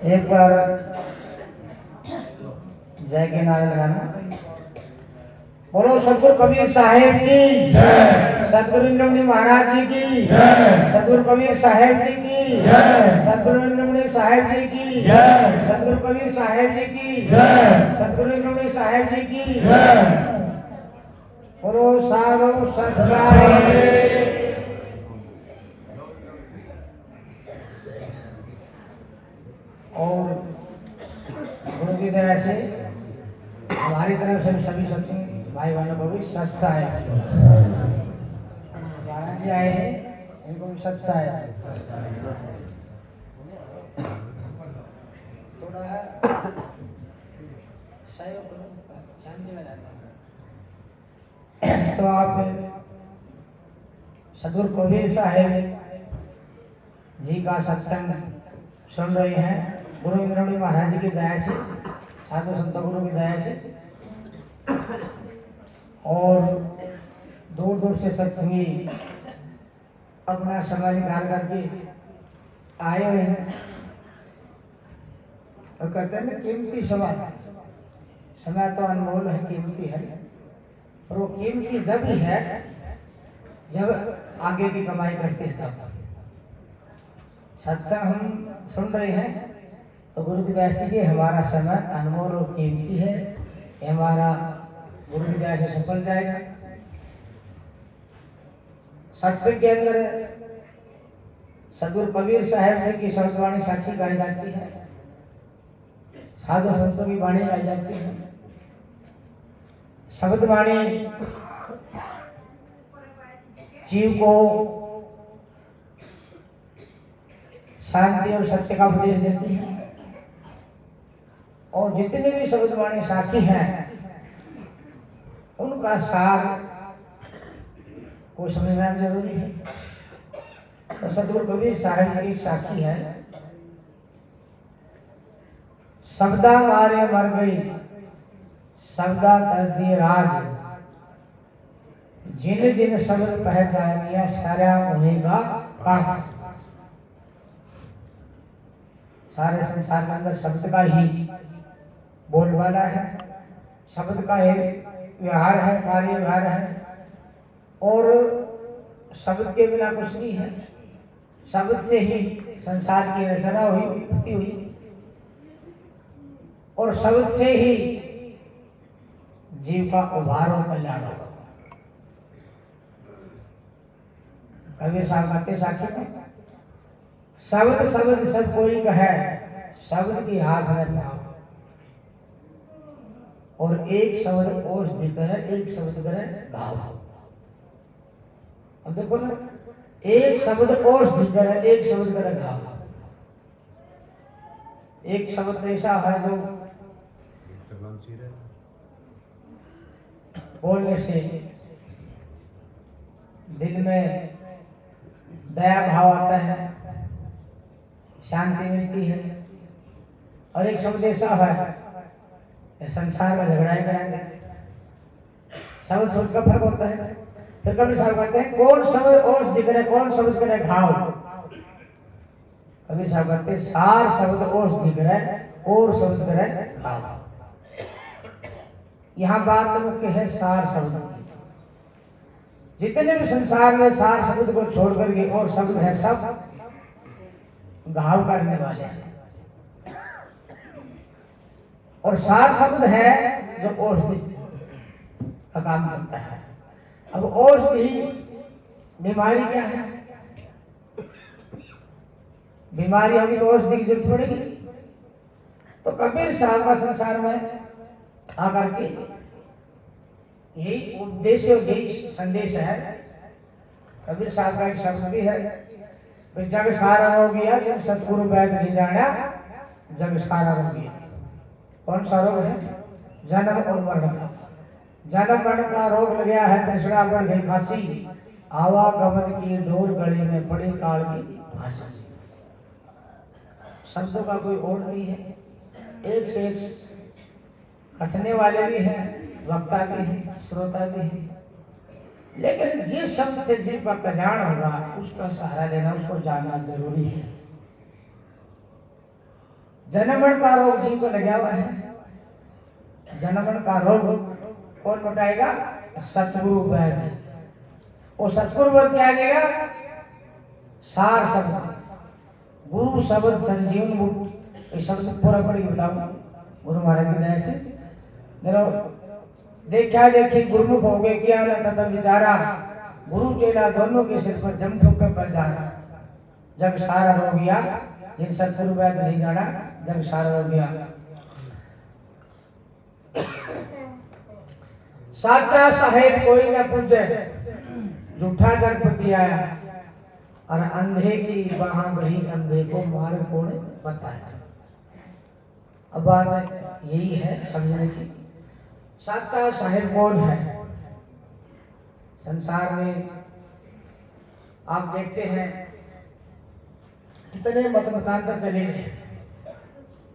एक बार जय के नारे लगाना। बोलो सतगुरु कबीर साहेब की जय, सतगुरु इंद्रमणि महाराज जी की जय, सतगुरु कबीर साहेब जी की जय, सतगुरु इंद्रमणि साहेब जी की जय, सतगुरु कबीर साहेब जी की जय, सतगुरु इंद्रमणि साहेब जी की जय। बोलो साधु सत साहेब। और गुरु की दया से हमारी तरफ से सभी सत्संग भाई बहनों को भी सत्सा है। महाराज जी आए हैं, इनको भी सत्सा है। थोड़ा शांति में जाता। तो आप सतगुरु कबीर साहेब जी का सत्संग सुन रहे हैं। गुरु इंद्रमणि महाराज जी की दया से, साधु संत गुरु की दया से, और दूर दूर से सत्संगी अपना समय निकाल करके आए हुए हैं। और कहते हैं ना, कीमती समय तो अनमोल है, कीमती है। और वो कीमती जब ही है जब आगे की कमाई करते हैं। तब सत्संग हम सुन रहे हैं तो गुरु की दया से हमारा समय अनमोल और कीमती है। हमारा गुरु की दया से सफल जाएगा। सत्संग के अंदर सतगुरु कबीर साहेब जी की शब्दवाणी साक्षी गाई जाती है, साधु संतों की वाणी गाई जाती है। शब्दवाणी जीव को शांति और सत्य का उपदेश देती है। और जितने भी शब्दवाणी साक्षी हैं उनका सार को समझना जरूरी है। तो सतगुरु कबीर साहिब की साक्षी है। शब्दा मारे मर गई, शब्दा तज दिए राज, जिन जिन शब्द पहचानिया सारा उन्हीं का काज। सारे संसार के अंदर शब्द का ही बोलबाला है, शब्द का ही व्यवहार है, कार्य व्यवहार है। और शब्द के बिना कुछ नहीं है। शब्द से ही संसार की रचना हुई, उत्पत्ति हुई, और शब्द से ही जीव का उभार और कल्याण होगा। कबीर साहब कहते साक्षी में, शब्द शब्द सब कोई कहे, शब्द की हाथ में पाओ। और एक शब्द ओष दिकर, एक शब्द करे गाओ। अब देखो ना, एक शब्द ओष दिकर, एक शब्द करे गाओ। एक शब्द ऐसा है जो बोलने से दिल में दया भाव आता है, शांति मिलती है। और एक शब्द ऐसा है संसार में झगड़ा ही कराएंगे। शब्द शब्द का फर्क होता है। फिर कभी साहब कहते हैं कौन शब्द ओष दिख रहे, कौन शब्द करे घाव। कभी साहब कहते हैं सार शब्द ओष दिख रहे और शब्द करे घाव। यहाँ बात मुख्य है सार शब्द की। जितने भी संसार में सार शब्द को छोड़ करके और शब्द है, सब घाव करने वाले हैं। और सार शब्द है जो औषधि का काम करता है। अब औषधि बीमारी क्या है? बीमारी होगी तो औषधि की जरूरत पड़ेगी। तो कबीर साहब का संसार में आकर के यही उद्देश्य और यही संदेश है। कबीर साहब का एक शब्द भी है, जग सारा हो गया जिन सतगुरु वैद नहीं जाना, जग सारा हो गया। कौन सा रोग है? जन्म और मरण का। जन्म मरण का रोग लग गया है, तृष्णा बढ़ गई खासी, आवागमन की डोर गले में पड़ी काल की फांसी। शब्दों का कोई ओर नहीं है, एक से एक कथने वाले भी हैं, वक्ता भी हैं, श्रोता भी हैं। लेकिन जिस शब्द से जीव का कल्याण होगा उसका सहारा लेना, उसको जानना जरूरी है। जनमन का रोग जीव को लगा हुआ है। जनमन का रोग कौन मिटाएगा? सतगुरु वैद्य। वो सतगुरु वैद्य क्या देगा? सार शब्द, गुरु शब्द संजीवन मुक्त। ये शब्द पूरा पढ़ के बताऊंगा गुरु महाराज की दया से। देखा देखी गुरुमुख हो गए, क्या न कदम विचारा, गुरु चेला दोनों के सिर पर जम ठोक कर जा रहा। जग सारा हो गया, जिन सतगुरु वैद्य नहीं जाना, जग सारा हो गया। साचा साहेब कोई न पूछे, झूठा जगपति आया, और अंधे की वहां वही अंधे को मार्ग कौन बताया। अब बात यही है समझने की, साचा साहेब कौन है। संसार में आप देखते हैं कितने मत मतांतर चले हैं,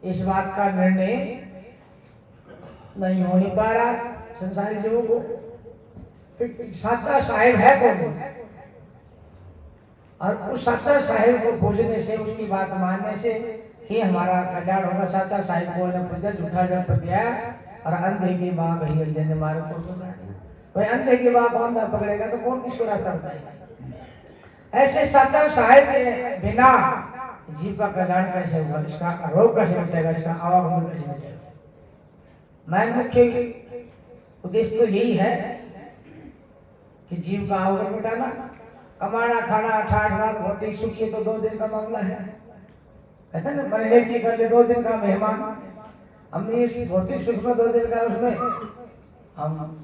इस बात का निर्णय नहीं होने पा रहा संसारी जीवों को कि साचा साहेब है कौन। और उस साचा साहेब को खोजने से, उसकी बात मानने से ही हमारा कल्याण होगा। साचा साहेब को न पूजा, झूठा जब पतिया, और अंधे की माँ वही अंधे ने मारो को तो भाई अंधे की माँ कौन ना पकड़ेगा तो कौन किसको रास्ता बताएगा। ऐसे साचा साहेब के बिना जीव का कल्याण कैसे होगा, इसका रोग कैसे मिटेगा, इसका आवागमन कैसे मिटेगा। मैं मुख्य उद्देश्य तो यही है कि जीव का आवागमन मिटाना। कमाना खाना 8 बार भौतिक सुख ये तो 2 दिन का मामला है, कहते हैं ना मरने की कर ले 2 दिन का मेहमान। हमने इस भौतिक सुख में 2 दिन का, उसमें हम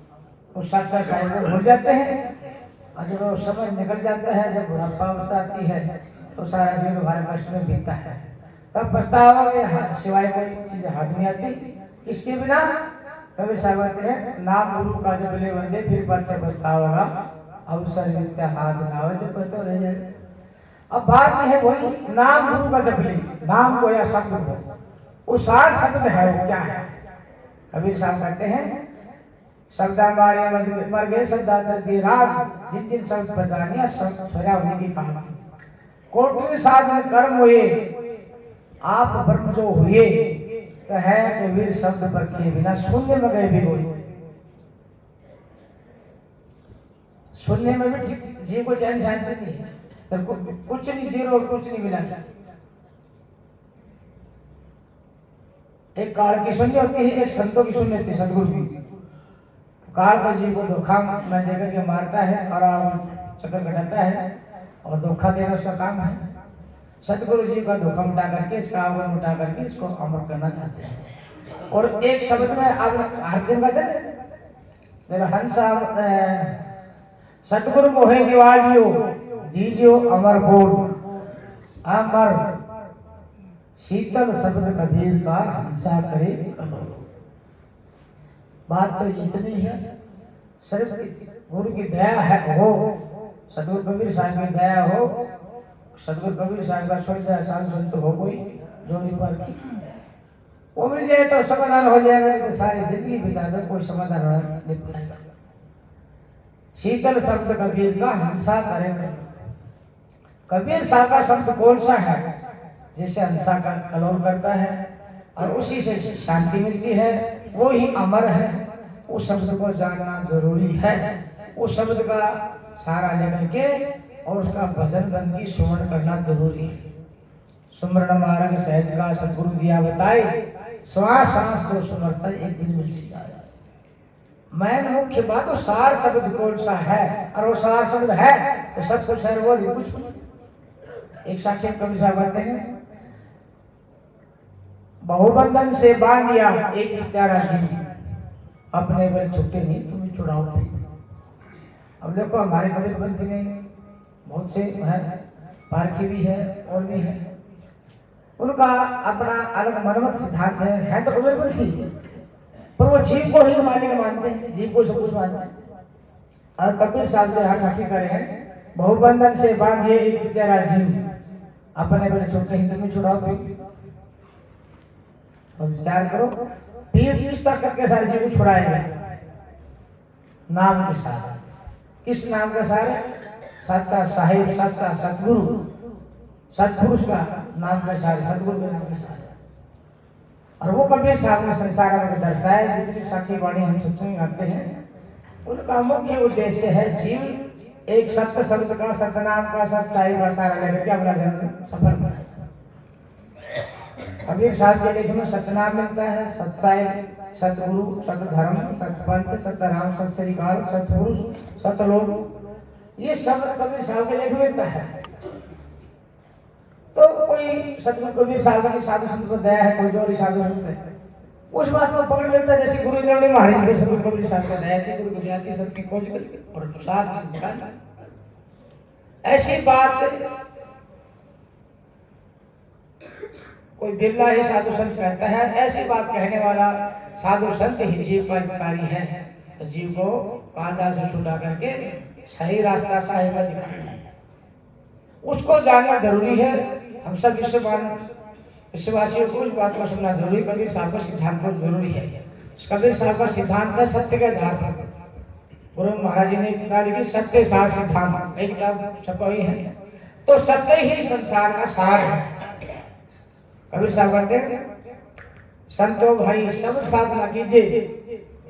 उस साचा साहेब को भूल जाते हैं। और जब वो समय निकल जाता है, जब बुढ़ापा अवस्था आती है, तो सारा जीवन हमारे कष्ट में बीतता है। तब पछतावा में सिवाय कोई चीज हाथ में आती, किसके बिना। कभी साहब कहते हैं नाम गुरु का जब ले बंदे फिर पर से पछतावा, अवसर मिलता हाथ नावे जो कहते रह जाए। अब बात यह है वही नाम गुरु का जप ले, नाम को या शब्द को, वो सार शब्द है, वो क्या है। कबीर साहब कहते हैं शब्दा मारे मर गए शब्दादर की रात, जिन जिन शब्द बचानिया सोया होने की कहा। कोटि साधन कर्म हुए, आप ब्रह्म जो हुए, तो है कि वीर शब्द पर किए बिना शून्य में गए भी कोई। शून्य में भी ठीक जीव को चैन शांति नहीं है, तो कुछ नहीं, जीरो कुछ नहीं मिला। एक काल की शून्य होती है, एक संतों की शून्य होती है, सदगुरु की। काल तो जीव को धोखा में देकर के मारता है और चक्कर कटाता है, और धोखा देना उसका काम है। सतगुरु जी का धोखा मिटा करके, इसका आवन मिटा करके इसको अमर करना चाहते हैं। और एक शब्द में आप हर दिन कहते हैं हंसा सतगुरु मोहे निवाजियो दीजियो अमर बोल, अमर शीतल शब्द कबीर का हंसा करे करो। बात तो इतनी है, सिर्फ गुरु की दया है हो, सतगुरु कबीर साहब की दया हो, सतगुरु कबीर साहब का छोड़ जाए साधु संत हो कोई जोरी पर की, वो मिल जाए तो समाधान हो जाएगा, नहीं तो सारी जिंदगी बिता दो कोई समाधान नहीं पाएगा। शीतल शब्द कबीर का हंसा करेगा। कबीर साहब का शब्द कौन सा है जिससे हंसा का कलोल करता है और उसी से शांति मिलती है, वो ही अमर है। उस शब्द को जानना जरूरी है, उस शब्द का सहारा लेकर के और उसका भजन बंदगी सुमरण करना जरूरी है। सुमरण मार्ग सहज का सतगुरु दिया बताए, श्वास सांस को सुमरता एक दिन मिल जाए। मैं मुख्य बात तो सार शब्द कौन सा है, और वो सार शब्द है तो सब कुछ है, वो नहीं कुछ। एक साखी कवि साहब कहते हैं बहुबंधन से बांध दिया एक बेचारा जीव, अपने बल छुट्टे नहीं तुम्हें छुड़ाओ। अब देखो हमारे कबीर पंथ में बहुत से हैं, पारखी भी है और भी है, उनका अपना अलग मनमत सिद्धांत है तो कबीर पंथी, पर वो जीव को ही मालिक मानते हैं, जीव को सब कुछ मानते हैं। और कबीर साहब जो यहाँ साखी करे हैं बहुबंधन से बांधिए एक बेचारा जीव, अपने बल छुट्टे ही तुम्हें छुड़ाओ। तो विचार करो, पीर किस तक करके सारे जीव को छुड़ाएगा? नाम के साथ। किस नाम का सारे? सच्चा साहिब, सच्चा सतगुरु, सतपुरुष का नाम के सारे, सतगुरु के नाम के सारे। और वो कबीर साहब ने संसार में दर्शाया। जितनी साखी वाणी हम सत्संग गाते हैं उनका मुख्य उद्देश्य है जीव एक सत्य शब्द का, सतनाम का, सत साहिब का सहारा लेकर के अपना जन्म सफल बनाए। कबीर साहब के लेख में सतनाम मिलता है, सत साहिब, सतगुरु, सत धर्म, सत पंथ, सत राम, सत श्रीकाल, सतपुरुष, सतलोक, ये सब कबीर साहब के लेख में मिलता है। तो कोई सतगुरु कबीर साहब की साधु संत को दया है, कोई जो साधु संत है उस बात को पकड़ लेता है। जैसे गुरु ने महाराज को सतगुरु कबीर साहब को दया थी, गुरु गुजराती सत्य खोज करके और साथ निकाला। ऐसी बात कोई बिरला ही साधु संत कहता है। ऐसी बात कहने वाला साधु संत ही जीव का अधिकारी है। तो जीव को कांधा से छुड़ा करके सही रास्ता साहिब का दिखाना है, उसको जानना जरूरी है। हम सब विश्ववासियों को इस बात को सुनना जरूरी। कबीर साहब का सिद्धांत बहुत जरूरी है। कबीर साहब का सिद्धांत है सत्य के आधार पर। गुरु महाराज जी ने किताब लिखी सत्य सार सिद्धांत, एक किताब छपा हुई है। तो सत्य ही संसार का सार है। कबीर साहब कहते हैं संतो भाई शब्द साधना कीजिए,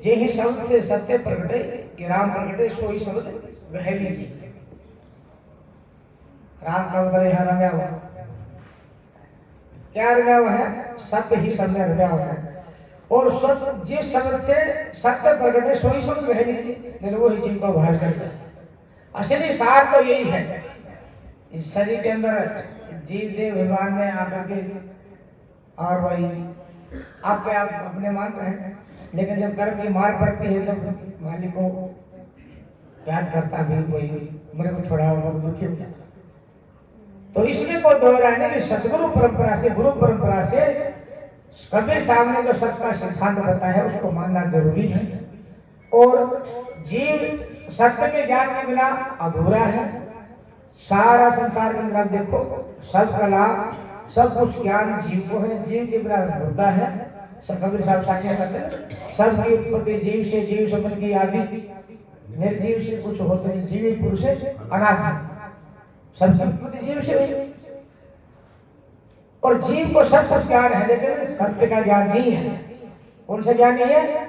जे ही शब्द से सत्य प्रगटे, कि राम प्रगटे सो ही शब्द गह लीजिए। राम का मतलब यहाँ रंगा हुआ, क्या रंगा हुआ है? सत्य ही शब्द में रंगा हुआ है। और सत्य जिस शब्द से सत्य प्रगटे सो ही शब्द गह लीजिए, नहीं वो ही जीव को बाहर कर। असली सार तो यही है। इस शरीर के अंदर जीव देव विमान में आकर के और वही आपके आप अपने मान रहे हैं, लेकिन जब कर्म की मार पड़ती है जब मालिक को याद करता भी वही मेरे को छोड़ा होगा तो दुखी हो गया। तो इसमें कोई दोहराने की सतगुरु परंपरा से, गुरु परंपरा से कबीर साहब ने जो सत्य का सिद्धांत बताया है उसको मानना जरूरी है। और जीव सत्य के ज्ञान के बिना अधूरा है। सारा संसार के अंदर देखो सब कला सब कुछ ज्ञान जीव को है, जीव के बिना होता है। कबीर साहब साक्ष्य करते हैं सबकी उत्पत्ति जीव से, जीव से मन की आदि, निर्जीव से कुछ होते नहीं, जीव ही पुरुष है अनादि, सबकी उत्पत्ति जीव से हुई। और जीव को सब कुछ ज्ञान है लेकिन सत्य का ज्ञान नहीं है। कौन सा ज्ञान नहीं है?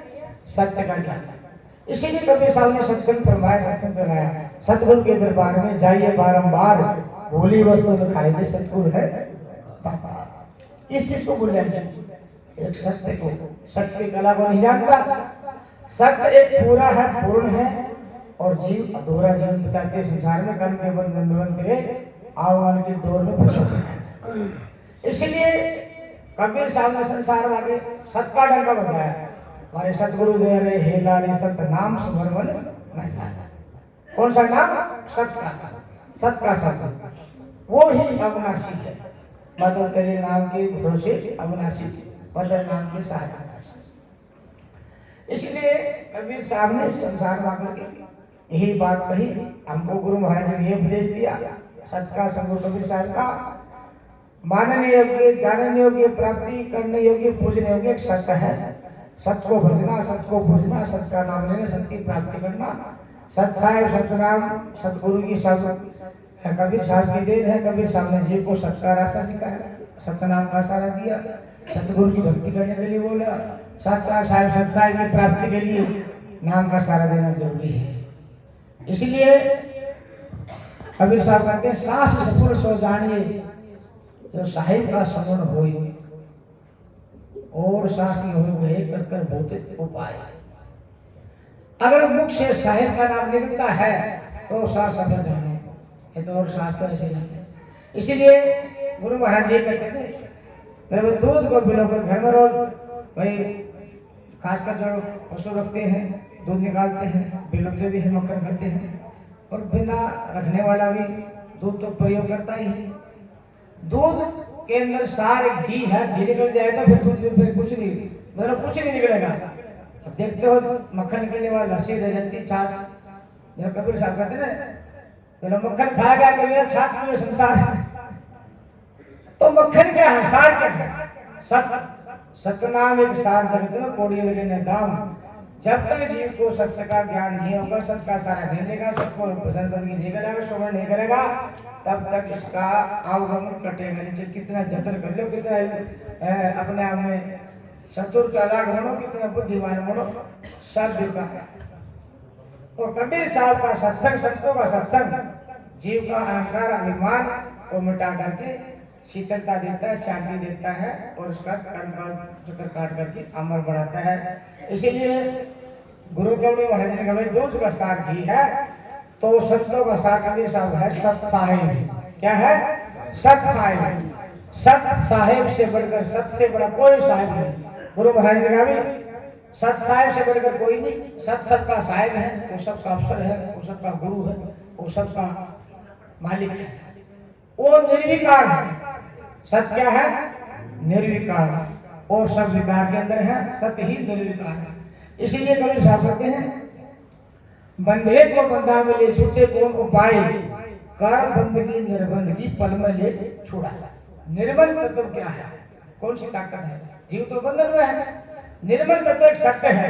सत्य का ज्ञान। इसीलिए कबीर साहब ने सत्संग फरमाया, सत्संग चलाया। सतगुरु के दरबार में जाइए बारंबार, भूली वस्तु दिखाई दे सतगुरु है। इस चीज को भूल जाए, एक सत्य को, सत्य की कला को नहीं जानता। सत्य एक पूरा है, पूर्ण है, और जीव अधूरा जीवन बिताते संसार में कर्म के बंधन करे आह्वान की डोर में फंसे। इसलिए कबीर साहब ने संसार में आगे सत्य का डंका बजाया। हमारे सतगुरु दे रहे हेला रे सत्य नाम सुमरमल नहीं। कौन सा नाम? सत्य का, सत्य का सत्य, वो ही अविनाशी है। मदन तेरे नाम के भरोसे अविनाशी, मदन नाम के सहारा। इसलिए कबीर साहब ने संसार में आकर के यही बात कही। हमको गुरु महाराज ने यह उपदेश दिया सत्य का, संगुरु कबीर साहब का मानने योग्य, जानने योग्य, प्राप्ति करने योग्य, पूजने योग्य एक सत्य है। सत्य को भजना, सत्य को पूजना, सत्य का नाम लेना, सत्य की प्राप्ति करना। सत साहिब, सतनाम, सतगुरु की सब कबीर साहब की देन है। कबीर साहब ने जीव को सत्य का रास्ता दिखाया, सतनाम का सहारा दिया, सतगुरु की भक्ति करने के लिए बोला, सत्य साहिब, सत साहिब की प्राप्ति के लिए नाम का सहारा देना जरूरी है। इसलिए कबीर साहब कहते हैं सास सपुर सो जानिए, जो साहिब का समण होई और सास न हो गए कर कर बहुत उपाय। अगर मुख से साहिब का नाम निकलता है तो सास सफल है, ये तो और सास तो ऐसे जाते हैं। इसीलिए गुरु महाराज ये कहते थे जब दूध को भिगोकर घर में रोज भाई खासकर जो पशु रखते हैं दूध निकालते हैं, बिलोते भी हैं, मक्खन खाते हैं, और बिना रखने वाला भी दूध तो प्रयोग करता ही है। दूध के अंदर सारे घी है, घी निकल जाएगा फिर दूध फिर कुछ नहीं, मतलब कुछ नहीं निकलेगा। अब देखते हो मक्खन निकलने वाला लस्सी रह जाती, छाछ। जब कबीर साहब कहते ना जब मक्खन खाएगा कबीर छाछ में संसार, तो मक्खन क्या है, सार क्या है? सतनाम एक सार जगत में कोड़ी लगे न दाम। जब तक जीव को सत्य का ज्ञान नहीं होगा, सत्य का सारा नहीं लेगा, सत्य को भजन करके नहीं करेगा, श्रवण नहीं करेगा, तब तक इसका आवागमन कटेगा। नीचे कितना जतन कर लो, कितना अपने आप में चतुर चालाक बनो, कितना बुद्धिमान बनो, सब बेकार है। और कबीर साहब का सत्संग, संतों का सत्संग जीव का अहंकार अभिमान को मिटा करके शीतलता देता है, शांति देता है और उसका कर्म का चक्कर काट करके अमर बढ़ाता है। इसीलिए गुरु गौड़ी महाराज ने कहा भाई दूध का सार घी है, तो संतों का सार कबीर साहब है सत साहिब। क्या है? सत साहिब। सत साहिब से बढ़कर, सत से बड़ा कोई साहिब नहीं। गुरु महाराज ने कहा भाई सत साहिब से बढ़कर कोई नहीं। सत सबका साहिब है, वो सबका अफसर है, वो सबका गुरु है, वो सबका मालिक है, वो निर्विकार है। सत क्या है? निर्विकार। और सब विकार के अंदर है, सत्य ही निर्विकार है। इसीलिए कबीर साहब कहते हैं बंधे को बंधा में ले छूटे कौन उपाय, कर बंदगी निर्बंध की पल में ले छोड़ा। निर्बंध तत्व क्या है? कौन सी ताकत है? जीव तो बंधन में है। निर्बंध तत्व एक सत्य है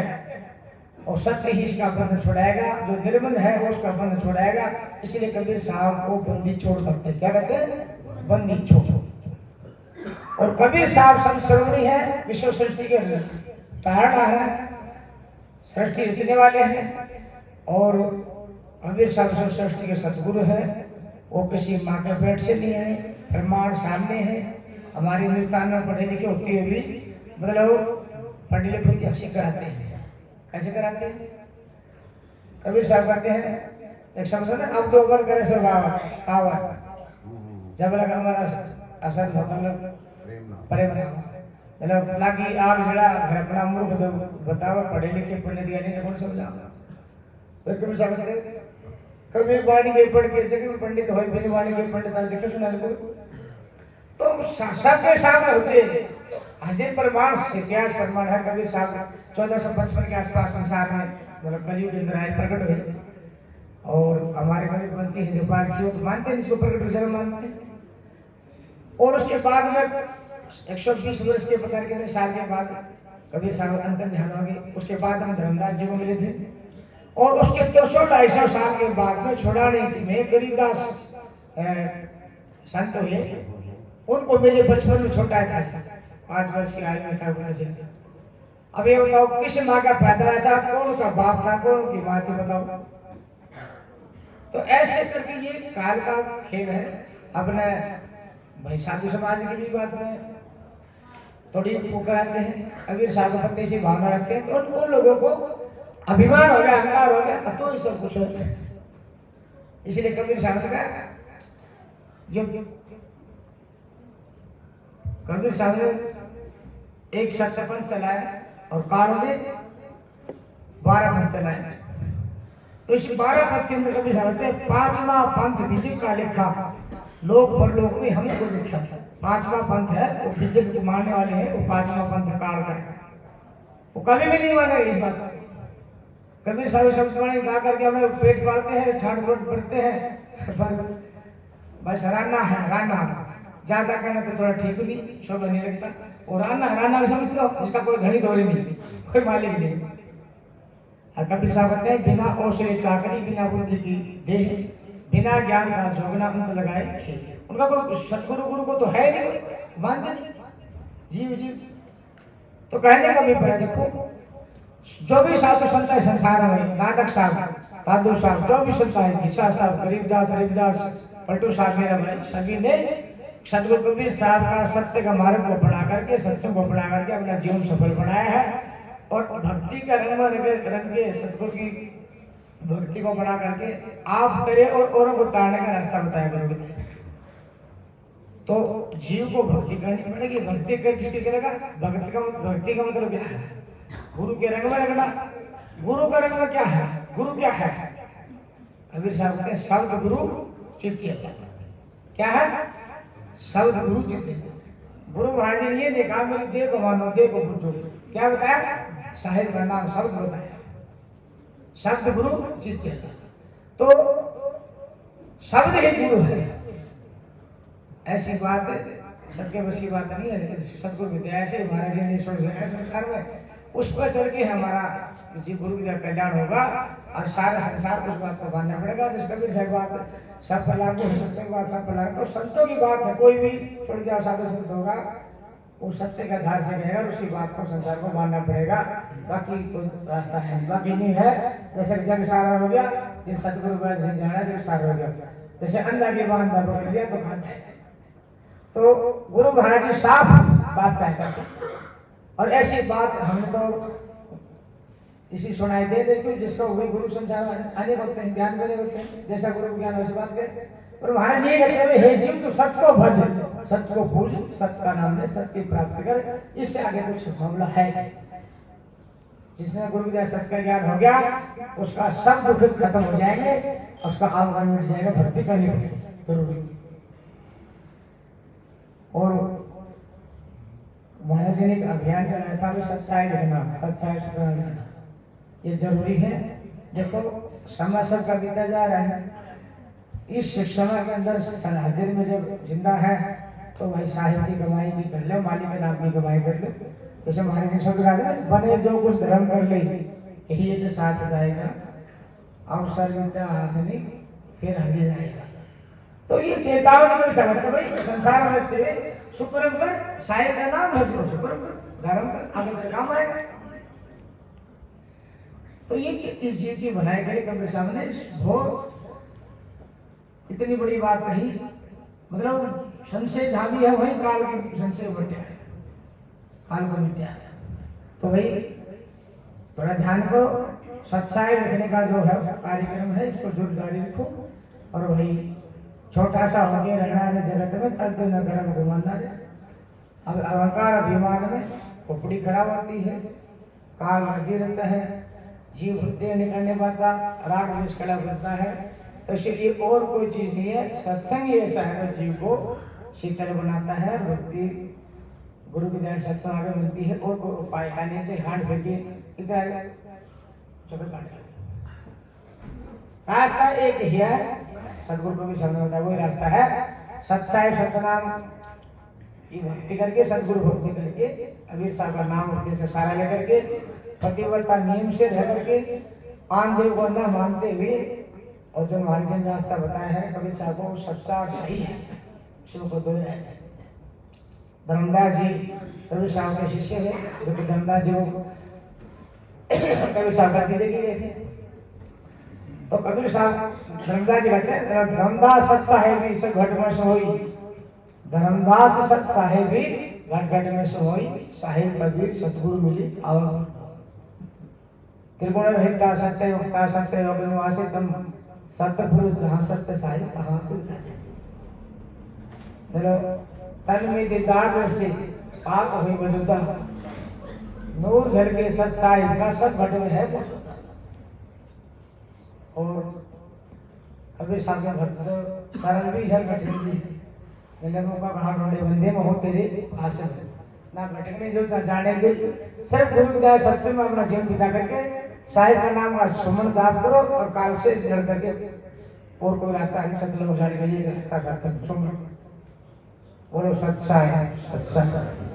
और सत्य ही इसका बंधन छोड़ाएगा। जो निर्बंध है वो उसका बंधन छोड़ाएगा। इसलिए कबीर साहब को बंदी छोड़ सकते हैं। क्या कहते हैं? बंदी छोड़। और कबीर साहब संत श्रोमणी है, विश्व सृष्टि के तारणा है, सृष्टि रचने वाले हैं। और कबीर साहब विश्व सृष्टि के सतगुरु है। वो किसी माँ के पेट से नहीं है, प्रमाण सामने है। हमारे हिंदुस्तान में पढ़े लिखे होते हुए भी मतलब पढ़े लिखे की हंसी कराते हैं। कैसे कराते हैं? कबीर साहब कहते हैं एक समझो ना, अब तो बन करे सब आवा जब लगा हमारा असर मतलब प्रेम मतलब लागी आग जड़ा घर अपना मूर्ख बताओ, पढ़े लिखे पढ़ने दिया नहीं तो कौन समझा। कबीर साहब कहते कभी वाणी के पढ़ के जगह पंडित हो, बिन वाणी के पंडित देखे सुना को तो सबके सामने होते हाजिर प्रमाण से। इतिहास प्रमाण है। कबीर साहब 1455 के आसपास संसार में मतलब कलयुग के अंदर आए, प्रकट हुए। और हमारे कबीर बनती है जो पारखी तो मानते हैं, इसको प्रकट विचार मानते हैं। और उसके बाद में 120 वर्ष के पता कितने साल के बाद कबीर साहब अंतर ध्यान हो गए। उसके बाद हम धर्मदास जी को मिले थे और उसके 200-250 साल के बाद में छोड़ाने में गरीबदास संत हुए। उनको मिले बचपन में, छोटा था, 5 वर्ष की आयु में था। अब ये बताओ किस माँ का पैदा हुआ था, कौन का बाप था, कौन की माँ थी, बताओ। तो ऐसे करके ये काल का खेल है। अपने भाई साधु समाज की भी बात में थोड़ी वो कराते हैं। कबीर साहब अपने ऐसी भावना रखते हैं तो उन लोगों को अभिमान हो गया, अहंकार हो गया, तो ये सब कुछ होता है। इसलिए कबीर साहब का जो कबीर साहब ने एक सत्संग चलाया और काल में 12 पंथ चलाए। तो इस 12 पंथ के अंदर कबीर साहब ने 5वां पंथ विजय का लिखा, लोक परलोक में हमको लिखा। 5वां पंथ है वो विजय को मानने वाले हैं, वो 5वां पंथ काल का है। वो कभी भी नहीं माने इस बात। कबीर साहब शब्द गा करके हमें पेट पालते हैं, ठाट बाट पढ़ते हैं, पर बस राना है राना, ज्यादा कहना तो थोड़ा ठीक भी शोभा नहीं लगता। और राना राना समझ लो, इसका कोई घड़ी दौरी नहीं, कोई मालिक नहीं। और कबीर साहब कहते हैं बिना औसले चाकरी, बिना बुद्धि की देह, बिना ज्ञान का जोगना उनको लगाए खेल। उनका कोई सतगुरु गुरु को तो है नहीं, मानते नहीं, जीव जीव। तो कहने का भी पड़ा, देखो जो भी साधु संत है संसार में, नानक साहब, दादू साहब, जो भी संत है, घिसा साहब, गरीबदास, रविदास, पलटू साहब, मेरा भाई, सभी ने सतगुरु कबीर साहब का सत्य का मार्ग को बना करके, सत्संग को बना करके अपना जीवन सफल बनाया है। और भक्ति का रंग के सतगुरु की भक्ति को बना करके आप करे और औरों को तारने का रास्ता बताया करोगे। तो जीव को भक्ति करनी पड़ेगी। भक्ति कर किसकी करेगा? भक्ति का मतलब क्या है? गुरु के रंग में रंगना। गुरु का रंग में क्या है? गुरु क्या है? कबीर साहब कहते हैं शब्द गुरु चित्त चेतन। क्या है? शब्द गुरु चित्त चेतन। गुरु महाराज ने ये देखा, मेरी देह को मानो, देह को पूछो। क्या बताया? साहिब का नाम शब्द बताया, शब्द गुरु चित्त चेतन। तो शब्द ही गुरु है। ऐसी बात सबके बस की बात नहीं है। सतगुरु विद्या ऐसे महाराज जी ने संसार में उस पर चल के हमारा किसी गुरु का कल्याण होगा और सारा संसार को उस बात को मानना पड़ेगा। जिस कबीर साहब बात सब लागू हो सकते, बात सब लागू। तो संतों की बात है, कोई भी छोड़ जाओ, साधु संत होगा वो सत्य का आधार से कहेगा, उसी बात को संसार को मानना पड़ेगा, बाकी कोई रास्ता है नहीं। बाकी नहीं है। जैसे जग सारा हो गया, जिन सतगुरु का नहीं जाना जग सारा हो गया। जैसे अंधा के बांध पकड़ लिया तो खाता है। तो गुरु महाराज जी साफ बात कहते हैं, और ऐसी बात हमें तो किसी सुनाई दे क्यों, जिसका हुए गुरु संसार अनेक होते हैं, ज्ञान बने होते हैं, जैसा गुरु ज्ञान वैसी बात कहते हैं। और महाराज ये कहते हैं, हे जीव तू सत्य को भज, सत्य को पूज, सत्य का नाम ले, सत्य की प्राप्ति कर, इससे आगे कुछ मामला है। जिसने गुरु विद्या सत्य का ज्ञान हो गया, उसका सब दुख खत्म हो जाएंगे, उसका आमरण मिट जाएगा, भक्ति करनी पड़ेगी जरूरी। और महाराज जी ने एक अभियान चलाया था, सत्साई रहना, सत्साई रहना ये जरूरी है। देखो समय सबका बीता जा रहा है, इस समय के अंदर हाजिर में जब जिंदा है तो भाई साहिब की कमाई भी कर ले, मालिक के नाम की कमाई कर ले। जैसे महाराज जी शब्द कहा, बने जो कुछ धर्म कर ले, यही एक साथ जाएगा, अवसर मिलता हाथ नहीं फिर आगे जाएगा। तो ये चेतावनी को समझते भाई, संसार में रहते हुए शुक्रम कर, साहिब का नाम है, शुक्रम कर, धर्म कर, आगे तेरे काम आएगा। तो ये इस जीव की भलाई करे कबीर साहब ने बहुत इतनी बड़ी बात कही, मतलब संशय जहां भी है वही काल की संशय मिटा है, काल को मिटा है। तो भाई थोड़ा ध्यान करो, सत्साई रखने का जो है कार्यक्रम है, इसको जोर जारी रखो। और भाई छोटा सा हो गया रहना है जगत में, तल तो न गर्म घुमाना रे। अब अहंकार अभिमान में खोपड़ी खराब होती है, काल राजी रहता है, जीव हृदय निकलने पाता, राग द्वेष खड़ा करता है। तो इसलिए और कोई चीज नहीं है, सत्संग ही ऐसा है जो जीव को शीतल बनाता है। भक्ति गुरु की दया सत्संग आगे मिलती है, और कोई उपाय है नहीं से हाथ फेंके कितना जगत काट रास्ता एक ही है, सदगुरु को भी समझ होता है, वही रास्ता है सत्साई सतनाम की भक्ति करके, सदगुरु भक्ति करके, अबीर साहब का नाम होते का सारा लेकर के, पतिव्रता नियम से रह करके, आन देव को न मानते हुए, और जो हमारे जन रास्ता बताया है कबीर साहब को सच्चा और सही है, उसको दो है। धर्मदास जी कबीर साहब के शिष्य है, क्योंकि धर्मदास जी कबीर साहब करके देखे गए थे। तो कबीर साहब धर्मदास जी कहते हैं, धर्मदास सत साहेबी से घट में सोई, धर्मदास सत साहेबी घट घट में सोई, साहिब कबीर सतगुरु मिली आवक। त्रिगुण रहिता सत्य युक्ता सत्य योग निवासी तम सतपुरुष जहाँ सत्य साहिब कहाँ तन में दीदार से पाप हुई बजुदा, नूर झल के सत साहिब का सब घट में है मौजूदा। और कबीर साहब का भक्त सरल भी है, कठिन भी है। लोगों का कहा ढूंढे बंदे में हो तेरे आसन ना भटकने जो ना जाने जो, सिर्फ गुरु विद्या सत्संग में अपना जीवन बिता करके साहिब का नाम का सुमन जाप करो, और काल से जड़ करके और कोई रास्ता नहीं, सत्संग हो जाने का ये रास्ता सत्संग सुमन। बोलो सत्साई सत्संग।